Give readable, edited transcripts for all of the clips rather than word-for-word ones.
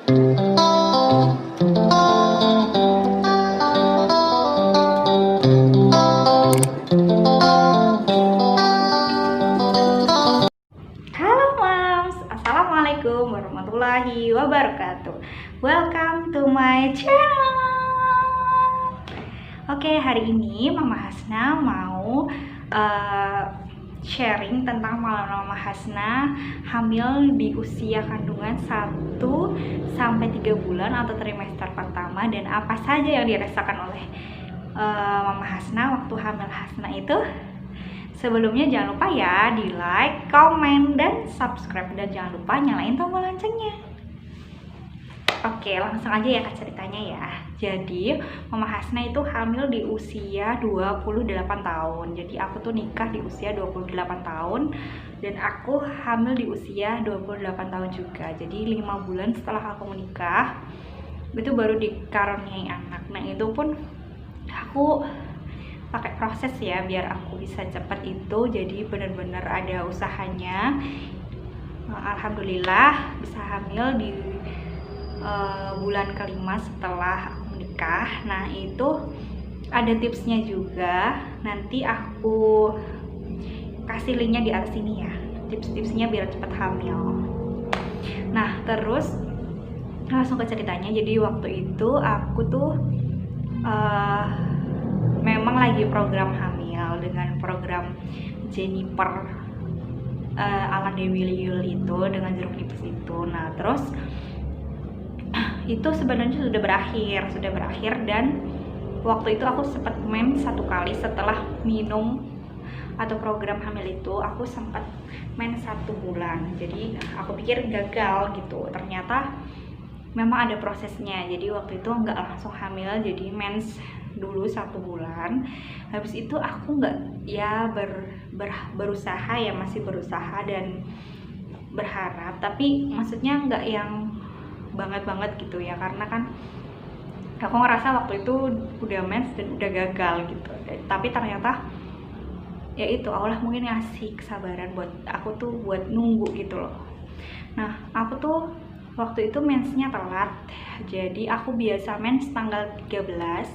Halo moms, assalamualaikum warahmatullahi wabarakatuh. Welcome to my channel. Oke, hari ini Mama Hasna mau sharing tentang Mama Hasna hamil di usia kandungan 1 sampai 3 bulan atau trimester pertama, dan apa saja yang dirasakan oleh Mama Hasna waktu hamil Hasna itu. Sebelumnya jangan lupa ya di like, komen, dan subscribe, dan jangan lupa nyalain tombol loncengnya. Oke, langsung aja ya ke ceritanya ya. Jadi Mama Hasna itu hamil di usia 28 tahun. Jadi aku tuh nikah di usia 28 tahun, dan aku hamil di usia 28 tahun juga. Jadi 5 bulan setelah aku menikah itu baru dikaruniai anak. Nah itu pun aku pakai proses ya biar aku bisa cepat itu, jadi benar-benar ada usahanya. Alhamdulillah bisa hamil di bulan kelima setelah aku menikah. Nah itu ada tipsnya juga, nanti aku kasih linknya di atas sini ya, tips-tipsnya biar cepat hamil. Nah terus langsung ke ceritanya. Jadi waktu itu aku tuh memang lagi program hamil dengan program Jennifer ala Dewi Liul itu, dengan jeruk nipis itu. Nah terus itu sebenarnya sudah berakhir, dan waktu itu aku sempat mens 1 kali setelah minum atau program hamil itu. Aku sempat mens 1 bulan, jadi aku pikir gagal gitu. Ternyata memang ada prosesnya. Jadi waktu itu nggak langsung hamil, jadi mens dulu 1 bulan. Habis itu aku nggak ya berusaha ya, masih berusaha dan berharap, tapi maksudnya nggak yang banget gitu ya, karena kan aku ngerasa waktu itu udah mens dan udah gagal gitu. Tapi ternyata ya itu Allah mungkin ngasih kesabaran buat aku tuh buat nunggu gitu loh. Nah aku tuh waktu itu mensnya telat, jadi aku biasa mens tanggal 13.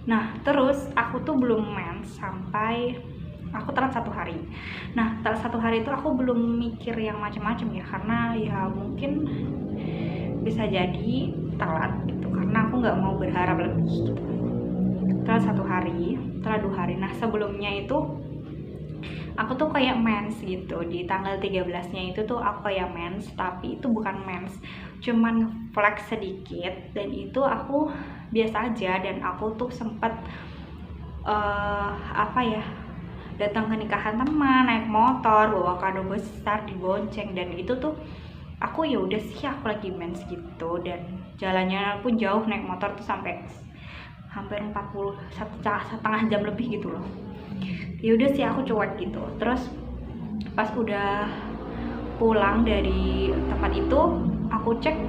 Nah terus aku tuh belum mens sampai aku telat 1 hari. Nah telat 1 hari itu aku belum mikir yang macam-macam ya, karena ya mungkin bisa jadi telat gitu, karena aku nggak mau berharap lebih gitu. Telat 1 hari, telat 2 hari. Nah sebelumnya itu aku tuh kayak mens gitu, di tanggal 13-nya itu tuh aku kayak mens, tapi itu bukan mens, cuman flex sedikit, dan itu aku biasa aja. Dan aku tuh sempet datang ke nikahan teman, naik motor, bawa kado besar, dibonceng, dan itu tuh aku ya udah sih aku lagi mens gitu. Dan jalannya pun jauh, naik motor tuh sampai hampir 1,5 jam lebih gitu loh. Ya udah sih aku cuek gitu. Terus pas udah pulang dari tempat itu aku cek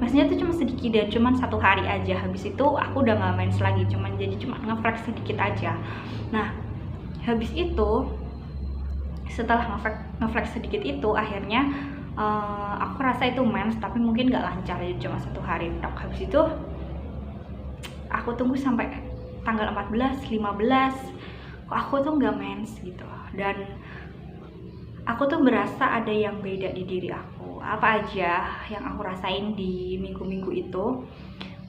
mensnya tuh cuma sedikit, dan cuma 1 hari aja. Habis itu aku udah nggak mens lagi, cuma ngeflex sedikit aja. Nah habis itu setelah ngeflex sedikit itu akhirnya aku rasa itu mens, tapi mungkin nggak lancar ya, cuma 1 hari. Habis itu aku tunggu sampai tanggal 14, 15, kok aku tuh nggak mens gitu. Dan aku tuh berasa ada yang beda di diri aku. Apa aja yang aku rasain di minggu-minggu itu,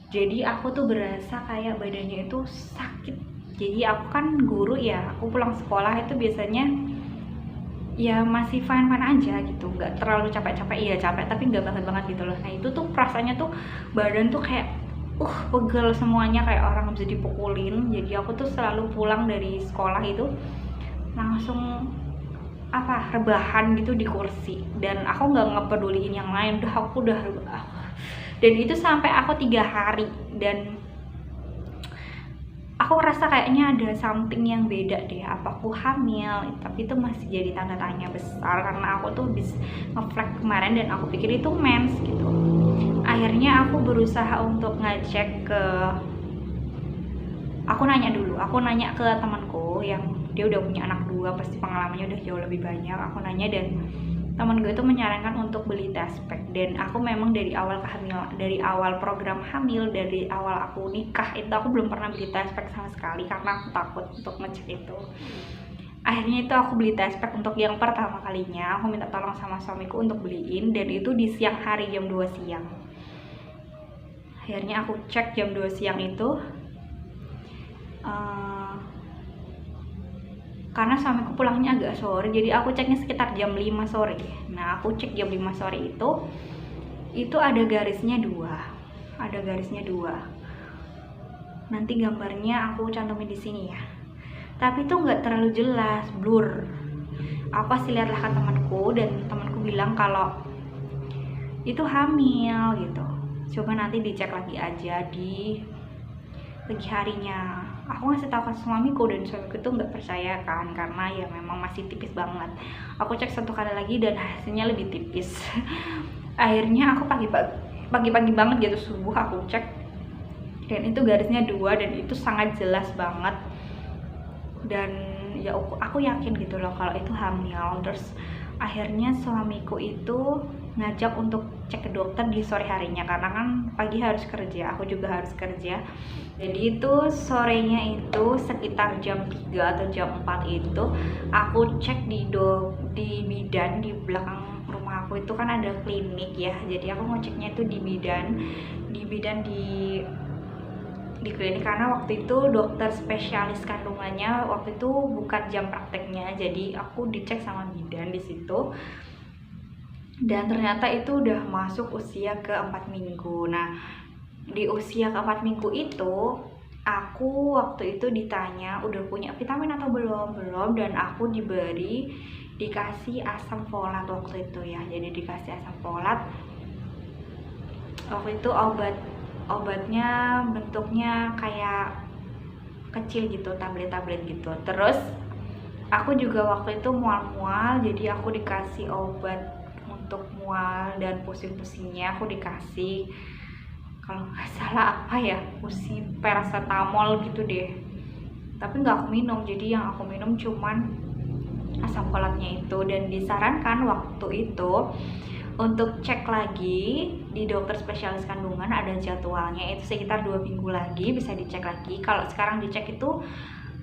jadi aku tuh berasa kayak badannya itu sakit. Jadi aku kan guru ya, aku pulang sekolah itu biasanya ya masih fine-fine aja gitu, nggak terlalu capek-capek. Iya capek, tapi nggak banget gitu loh. Nah itu tuh perasaannya tuh badan tuh kayak pegel semuanya, kayak orang bisa dipukulin. Jadi aku tuh selalu pulang dari sekolah itu langsung rebahan gitu di kursi, dan aku nggak ngepeduliin yang lain, aku udah dan itu sampai aku 3 hari. Dan aku rasa kayaknya ada something yang beda deh, apa aku hamil. Tapi itu masih jadi tanda tanya besar, karena aku tuh habis ngeflex kemarin dan aku pikir itu mens gitu. Akhirnya aku berusaha untuk ngecek aku nanya ke temanku yang dia udah punya anak 2, pasti pengalamannya udah jauh lebih banyak. Aku nanya, dan teman gue itu menyarankan untuk beli test pack, dan aku memang dari awal program hamil, dari awal aku nikah itu aku belum pernah beli test pack sama sekali karena aku takut untuk ngecek itu. Akhirnya itu aku beli test pack untuk yang pertama kalinya. Aku minta tolong sama suamiku untuk beliin, dan itu di siang hari jam 2 siang. Akhirnya aku cek jam 2 siang itu karena suamiku pulangnya agak sore, jadi aku ceknya sekitar jam 5 sore. Nah, aku cek jam 5 sore itu ada garisnya dua. Nanti gambarnya aku cantumin di sini ya. Tapi itu nggak terlalu jelas, blur. Aku kasih lihatlah ke temanku, dan temanku bilang kalau itu hamil gitu. Coba nanti dicek lagi aja di pagi harinya. Aku ngasih tahu ke suamiku, dan suamiku tuh nggak percaya kan, karena ya memang masih tipis banget. Aku cek 1 kali lagi dan hasilnya lebih tipis. Akhirnya aku pagi-pagi banget gitu, subuh aku cek, dan itu garisnya 2, dan itu sangat jelas banget. Dan ya aku yakin gitu loh kalau itu hamil. Terus akhirnya suamiku itu ngajak untuk cek ke dokter di sore harinya, karena kan pagi harus kerja, aku juga harus kerja. Jadi itu sorenya itu sekitar jam 3 atau jam 4 itu aku cek di bidan. Di belakang rumah aku itu kan ada klinik ya, jadi aku ngeceknya itu di bidan di klinik, karena waktu itu dokter spesialis kandungannya waktu itu bukan jam prakteknya, jadi aku dicek sama bidan di situ. Dan ternyata itu udah masuk usia ke 4 minggu. Nah, di usia ke 4 minggu itu aku waktu itu ditanya udah punya vitamin atau belum, dan aku dikasih asam folat waktu itu ya. Jadi dikasih asam folat. Waktu itu obatnya bentuknya kayak kecil gitu, tablet-tablet gitu. Terus aku juga waktu itu mual-mual, jadi aku dikasih obat untuk mual dan pusing-pusingnya. Aku dikasih, kalau nggak salah apa ya, pusing paracetamol gitu deh, tapi nggak aku minum. Jadi yang aku minum cuman asam folatnya itu. Dan disarankan waktu itu untuk cek lagi di dokter spesialis kandungan, ada jadwalnya, itu sekitar 2 minggu lagi bisa dicek lagi. Kalau sekarang dicek itu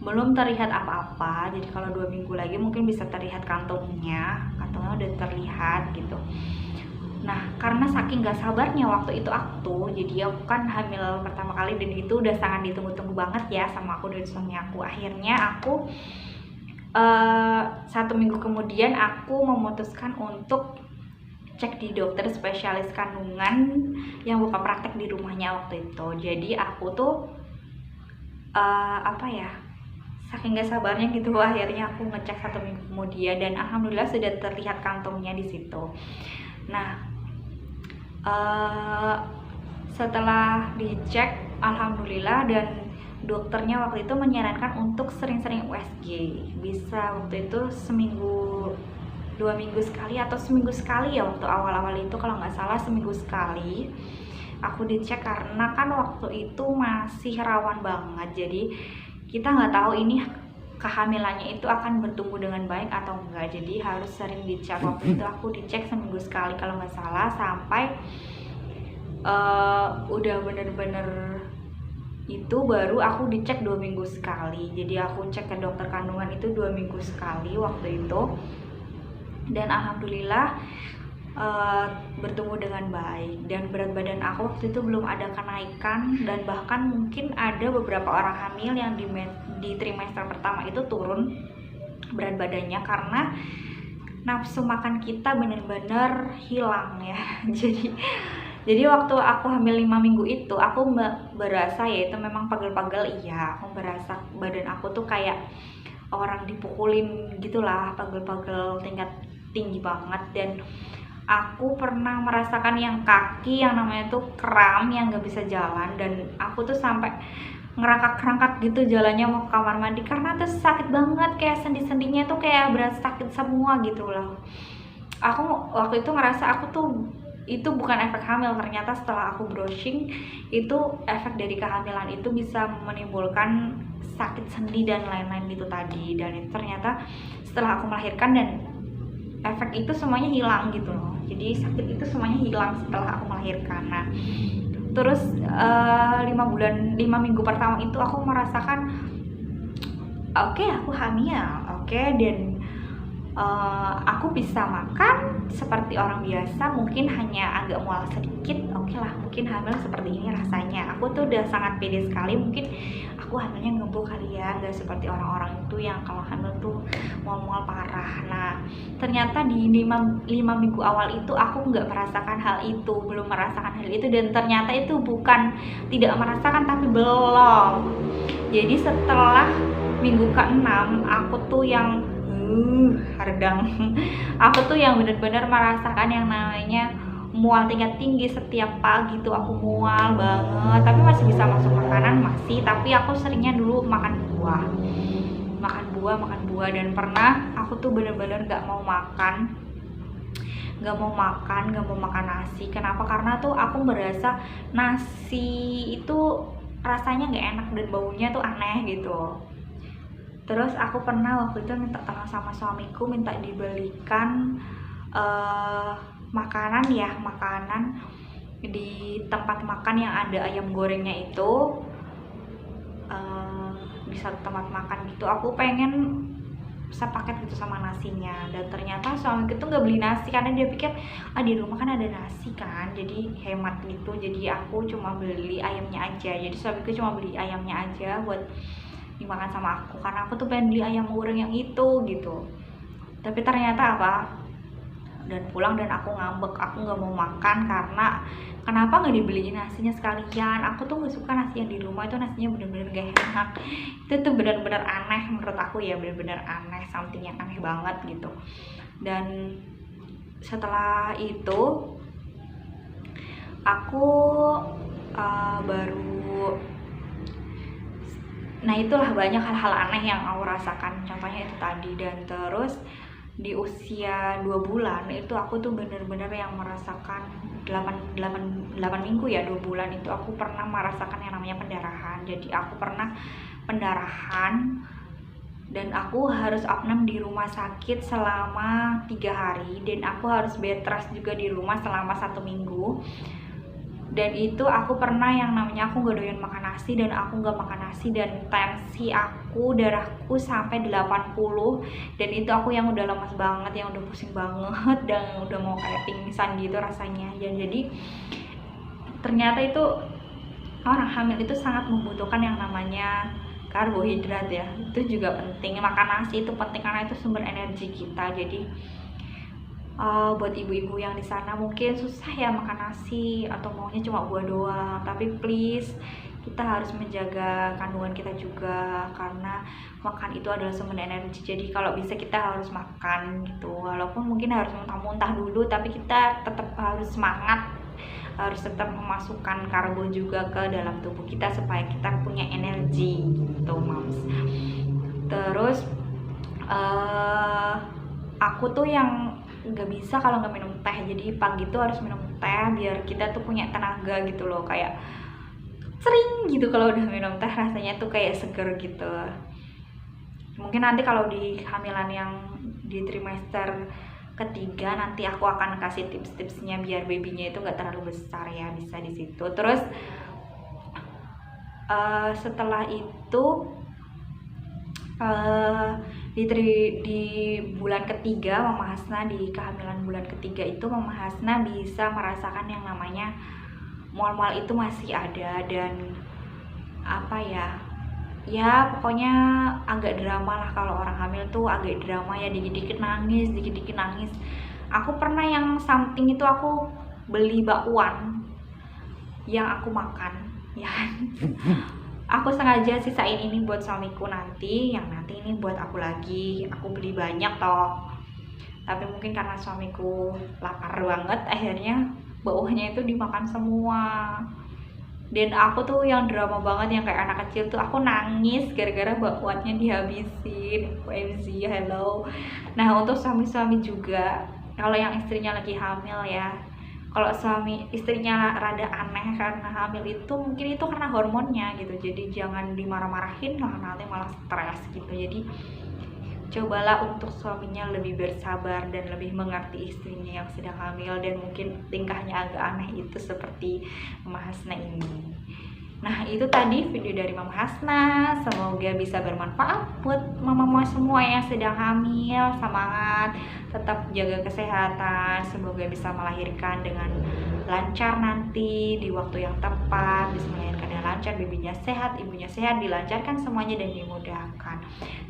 belum terlihat apa-apa, jadi kalau 2 minggu lagi mungkin bisa terlihat kantongnya udah terlihat gitu. Nah, karena saking gak sabarnya waktu itu jadi aku kan hamil pertama kali, dan itu udah sangat ditunggu-tunggu banget ya sama aku dan suami aku. Akhirnya aku 1 minggu kemudian aku memutuskan untuk cek di dokter spesialis kandungan yang buka praktek di rumahnya waktu itu. Jadi aku tuh saking gak sabarnya gitu, akhirnya aku ngecek 1 minggu kemudian, dan alhamdulillah sudah terlihat kantongnya di situ. Nah, setelah dicek alhamdulillah, dan dokternya waktu itu menyarankan untuk sering-sering USG. Bisa waktu itu seminggu, 2 minggu sekali atau seminggu sekali ya, waktu awal-awal itu kalau nggak salah seminggu sekali aku dicek, karena kan waktu itu masih rawan banget. Jadi kita nggak tahu ini kehamilannya itu akan bertumbuh dengan baik atau enggak, jadi harus sering dicek. Waktu itu aku dicek seminggu sekali kalau nggak salah, sampai udah bener-bener itu baru aku dicek 2 minggu sekali. Jadi aku cek ke dokter kandungan itu 2 minggu sekali waktu itu, dan alhamdulillah bertumbuh dengan baik. Dan berat badan aku waktu itu belum ada kenaikan, dan bahkan mungkin ada beberapa orang hamil yang di trimester pertama itu turun berat badannya, karena nafsu makan kita benar-benar hilang ya. Jadi waktu aku hamil 5 minggu itu aku berasa ya itu memang pegel-pegel, iya aku berasa badan aku tuh kayak orang dipukulin gitulah, pegel-pegel tingkat tinggi banget. Dan aku pernah merasakan yang kaki yang namanya tuh kram, yang gak bisa jalan, dan aku tuh sampai ngerangkak-rangkak gitu jalannya mau ke kamar mandi, karena tuh sakit banget, kayak sendi-sendinya tuh kayak berasa sakit semua gitu loh. Aku waktu itu ngerasa aku tuh itu bukan efek hamil. Ternyata setelah aku browsing, itu efek dari kehamilan itu bisa menimbulkan sakit sendi dan lain-lain gitu tadi. Dan itu ternyata setelah aku melahirkan, dan efek itu semuanya hilang gitu loh. Jadi sakit itu semuanya hilang setelah aku melahirkan. Nah terus 5 minggu pertama itu aku merasakan oke, aku hamil, oke, dan aku bisa makan seperti orang biasa, mungkin hanya agak mual sedikit, oke lah, mungkin hamil seperti ini rasanya. Aku tuh udah sangat pede sekali, mungkin aku hamilnya ngebul kali ya, nggak seperti orang-orang itu yang kalau hamil tuh mual-mual parah. Nah ternyata di 5 minggu awal itu aku nggak merasakan hal itu, belum merasakan hal itu, dan ternyata itu bukan tidak merasakan tapi belum. Jadi setelah minggu ke-6 aku tuh yang hardang. Aku tuh yang benar-benar merasakan yang namanya mual tingkat tinggi. Setiap pagi tuh aku mual banget, tapi masih bisa masuk makanan masih, tapi aku seringnya dulu makan buah, dan pernah aku tuh benar-benar gak mau makan nasi. Kenapa? Karena tuh aku merasa nasi itu rasanya gak enak dan baunya tuh aneh gitu. Terus aku pernah waktu itu minta tolong sama suamiku, minta dibelikan makanan di tempat makan yang ada ayam gorengnya itu, di satu tempat makan gitu. Aku pengen sepaket gitu sama nasinya, dan ternyata suamiku tuh nggak beli nasi karena dia pikir di rumah kan ada nasi kan, jadi hemat gitu. Jadi aku cuma beli ayamnya aja. Jadi suamiku cuma beli ayamnya aja buat dimakan sama aku, karena aku tuh pengen beli ayam goreng yang itu gitu. Tapi ternyata dan pulang dan aku ngambek, aku nggak mau makan karena kenapa nggak dibeliin nasinya sekalian. Aku tuh nggak suka nasi yang di rumah itu, nasinya bener-bener gak enak. Itu tuh bener-bener aneh menurut aku ya, bener-bener aneh, something yang aneh banget gitu. Dan setelah itu aku nah itulah banyak hal-hal aneh yang aku rasakan, contohnya itu tadi. Dan terus di usia 2 bulan itu aku tuh bener-bener yang merasakan 8 minggu ya, 2 bulan itu aku pernah merasakan yang namanya pendarahan. Jadi aku pernah pendarahan dan aku harus opnam di rumah sakit selama 3 hari, dan aku harus bed rest juga di rumah selama 1 minggu. Dan itu aku pernah yang namanya aku gak doyan makan nasi, dan aku gak makan nasi, dan tensi aku, darahku sampai 80, dan itu aku yang udah lemas banget, yang udah pusing banget, dan udah mau kayak pingsan gitu rasanya ya. Jadi ternyata itu orang hamil itu sangat membutuhkan yang namanya karbohidrat ya, itu juga penting. Makan nasi itu penting karena itu sumber energi kita. Jadi buat ibu-ibu yang di sana mungkin susah ya makan nasi atau maunya cuma buah doang, tapi please kita harus menjaga kandungan kita juga, karena makan itu adalah sumber energi. Jadi kalau bisa kita harus makan gitu, walaupun mungkin harus muntah-muntah dulu, tapi kita tetap harus semangat, harus tetap memasukkan karbo juga ke dalam tubuh kita supaya kita punya energi gitu, Mams. Terus aku tuh yang nggak bisa kalau nggak minum teh. Jadi pagi tuh harus minum teh biar kita tuh punya tenaga gitu loh, kayak sering gitu kalau udah minum teh rasanya tuh kayak seger gitu. Mungkin nanti kalau di hamilan yang di trimester ketiga nanti aku akan kasih tips-tipsnya biar babynya itu nggak terlalu besar ya, bisa di situ. Terus setelah itu di bulan ketiga Mama Hasna, di kehamilan bulan ketiga itu Mama Hasna bisa merasakan yang namanya mual-mual itu masih ada, dan ya pokoknya agak drama lah. Kalau orang hamil tuh agak drama ya, dikit-dikit nangis. Aku pernah yang something itu aku beli bakwan yang aku makan ya. Aku sengaja sisain ini buat suamiku nanti, yang nanti ini buat aku lagi. Aku beli banyak toh, tapi mungkin karena suamiku lapar banget akhirnya bawahnya itu dimakan semua. Dan aku tuh yang drama banget, yang kayak anak kecil tuh, aku nangis gara-gara bakwannya dihabisin. OMG, hello. Nah untuk suami-suami juga, kalau yang istrinya lagi hamil ya, kalau suami istrinya rada aneh karena hamil itu mungkin itu karena hormonnya gitu. Jadi jangan dimarah-marahin lah, nanti malah stres gitu. Jadi cobalah untuk suaminya lebih bersabar dan lebih mengerti istrinya yang sedang hamil dan mungkin tingkahnya agak aneh itu seperti Mama Hasna ini. Nah, itu tadi video dari Mama Hasna. Semoga bisa bermanfaat buat mama-mama semua yang sedang hamil. Semangat, tetap jaga kesehatan. Semoga bisa melahirkan dengan lancar nanti di waktu yang tepat, bisa melahirkan dengan lancar, babynya sehat, ibunya sehat, dilancarkan semuanya dan dimudahkan.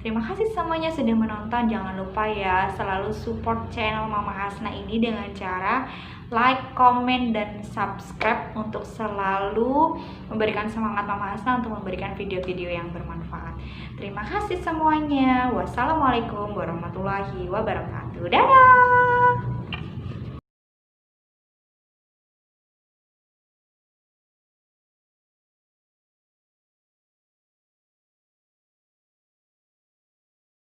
Terima kasih semuanya sudah menonton. Jangan lupa ya, selalu support channel Mama Hasna ini dengan cara like, komen, dan subscribe untuk selalu memberikan semangat Mama Hasna untuk memberikan video-video yang bermanfaat. Terima kasih semuanya. Wassalamualaikum warahmatullahi wabarakatuh. Dadah.